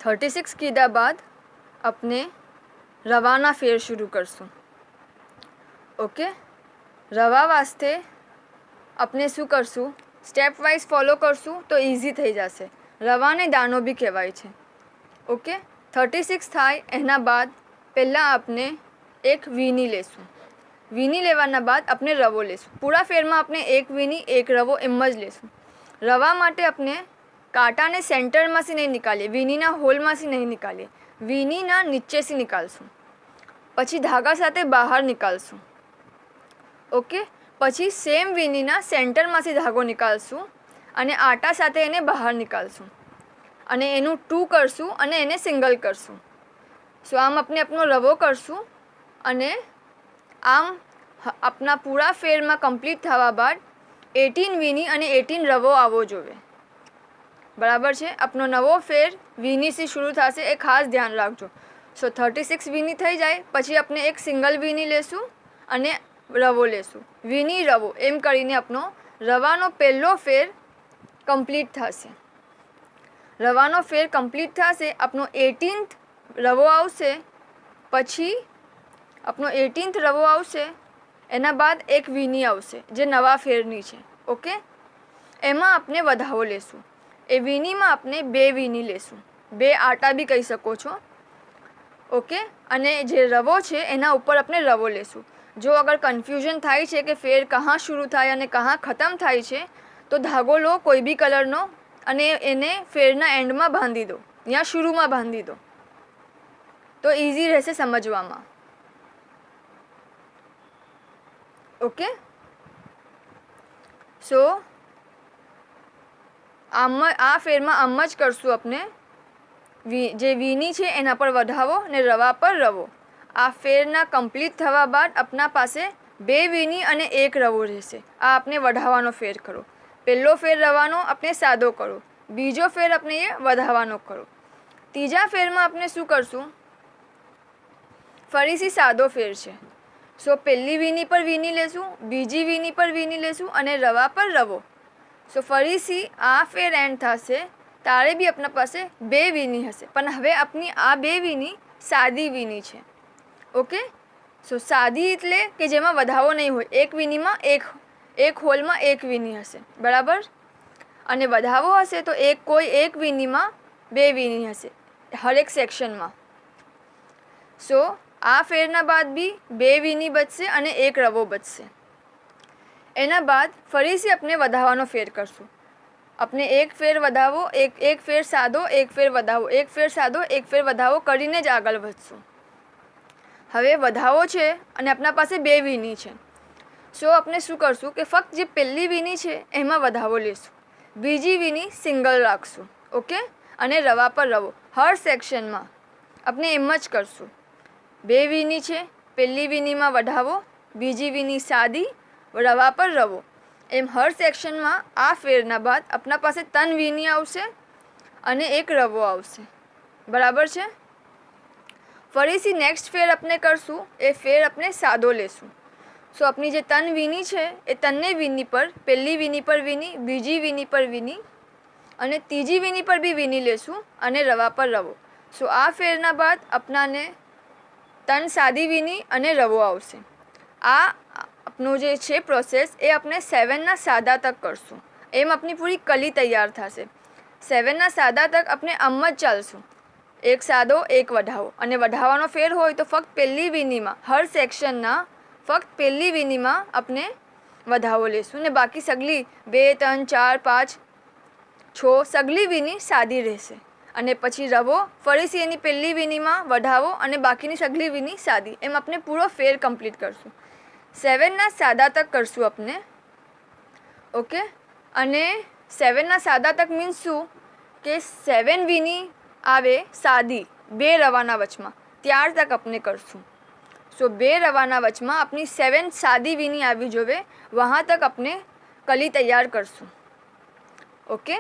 36 कीधा बाद अपने रवाना फेर शुरू करसूँ। ओके, रवा वास्ते अपने शू करसूँ, स्टेप वाइज फॉलो करसूँ तो इजी थई जशे। रवाने दानो भी कहेवाय छे। ओके, 36 थाय एना बाद पहला आपने एक वीनी लेशू। वीनी लेवाना बाद अपने रवो लेशू। पूरा फेर में अपने एक वीनी एक रवो एम ज लेशू। रवा माटे अपने कांटा ने सेंटर में से नहीं निकालिए, वीनी ना होल में से नहीं निकालिए, वीनी ना नीचे से निकालशू, पछी धागा साथे बहार निकालशू। ओके, पछी सेम वीनी ना सेंटर में से धागो निकालशू अने आटा साथे एने बहार निकालशू अने एनु 2 करशू अने एने सिंगल करशू। सो आम अपने अपनो रवो करशू अने आम अपना पूरा फेर में कम्प्लीट थवा बाद 18 वीनी अने 18 रवो आवो जोवे। बराबर है। अपनो नवो फेर वीनी से शुरू थशे ए खास ध्यान राखजो। सो 36 वीनी थई जाए पछी अपने एक सिंगल वीनी लेशू अने रवो लेशू, वीनी रवो एम करीने अपनो रवानो पहलो फेर कम्प्लीट थशे। रवानो फेर कम्प्लीट थशे, अपनो 18th रवो आवशे, पछी अपनो 18th रवो आवशे, एना बाद एक वीनी आवशे जे नवा फेरनी छे। ओके, एमां आपने वधावो लेशू। ए वीनी में आपने 2 वीनी लेशू, 2 आटा भी कही सको छो। ओके, अने जे रवो छे एना उपर अपने रवो लेशू। जो अगर कन्फ्यूजन थाय छे कि फेर कहाँ शुरू थाय अने कहाँ खत्म थाय छे तो धागो लो कोई भी कलरनो अने एने फेरना एंड में बांधी दो या शुरू में बांधी दो तो इजी रहेशे समजवामां। ओके, सो आ फेर में आम ज करशू। अपने जे वीनी छे एना पर वधावो ने रवा पर रवो। आ फेरना कम्प्लीट थवा बाद अपना पासे 2 वीनी अने 1 रवो रहेशे। आ आपने वधावानो फेर करो। पहलो फेर रवानो अपने सादो करो, बीजो फेर अपने ये वधावानो करो। तीजा फेर में अपने शू करशू, फरीथी सादो फेर छे। सो पहली वीनी पर वीनी लेशू, बीजी वीनी पर वीनी लेशू अने रवा पर रवो। सो फरीथी आ फेर एंड थशे तारे भी अपना पासे 2 वीनी हशे, पण हवे अपनी आ 2 वीनी सादी वीनी छे। ओके, सो सादी एटले के जेमां वधावो नहीं होय, एक वीनी में एक होल में एक वीनी हशे। बराबर, अने वधावो हशे तो एक वीनी में 2 वीनी हशे हर एक सेक्शन में। सो आ फेरना बाद भी 2 वीनी बचशे अने 1 रवो बचशे। एना बाद फरीथी अपने वधावानो फेर करशू। अपने एक फेर वधावो, एक फेर सादो, एक फेर वधावो, एक फेर सादो, एक फेर वधावो करीने ज आगळ वधशुं। हवे वधावो छे अने अपना पासे 2 वीनी छे। सो अपने शू करशू कि फक्त जे पहली वीनी छे एमां वधावो लेशू, बीजी वीनी सिंगल राखशू। ओके, अने रवा पर रवो हर सेक्शन में अपने एम ज करशू। 2 वीनी छे, पहली वीनी में वधावो, बीजी वीनी सादी, रवा पर रवो, एम हर सेक्शन में आ फेरना बाद अपना पासे 3 वीनी आवशे अने 1 रवो आवशे। बराबर छे। फरीथी नेक्स्ट फेर अपने करशू, ए फेर अपने सादो लेशू। सो अपनी जे 3 वीनी छे ए 3 वीनी पर पहली वीनी पर वीनी, बीजी वीनी पर वीनी अने तीजी वीनी पर भी वीनी लेशू अने रवा पर रवो। सो आ फेरना बाद अपना ने 3 सादी वीनी अने रवो आवशे। आ अपनो जे छे प्रोसेस ए अपने 7 ना सादा तक करशू। एम अपनी पूरी कली तैयार थशे। 7 ना सादा तक अपने आम ज चालशू, एक सादो एक वधावो। अने वधावानो फेर होय तो फक्त पहली वीनी में हर सेक्शन ना फक्त पहली वीनी में अपने वधावो लेशू ने बाकी सगली 2, 3, 4, 5, 6 सगली वीनी सादी रहेशे। अने पछी रवो फरीथी एनी पहली वीनी में वधावो अने बाकीनी सगली वीनी सादी। एम अपने पूरो फेर कम्प्लीट करशू। 7 ना सादा तक करशू अपने। ओके, अने 7 ना सादा तक मीन्स शू के 7 वीनी आवे सादी 2 रवाना वचमा त्यार तक अपने करशू। सो 2 रवाना वचमा अपनी 7 सादी वीनी आवी जोवे वहाँ तक अपने कली तैयार करशू। ओके।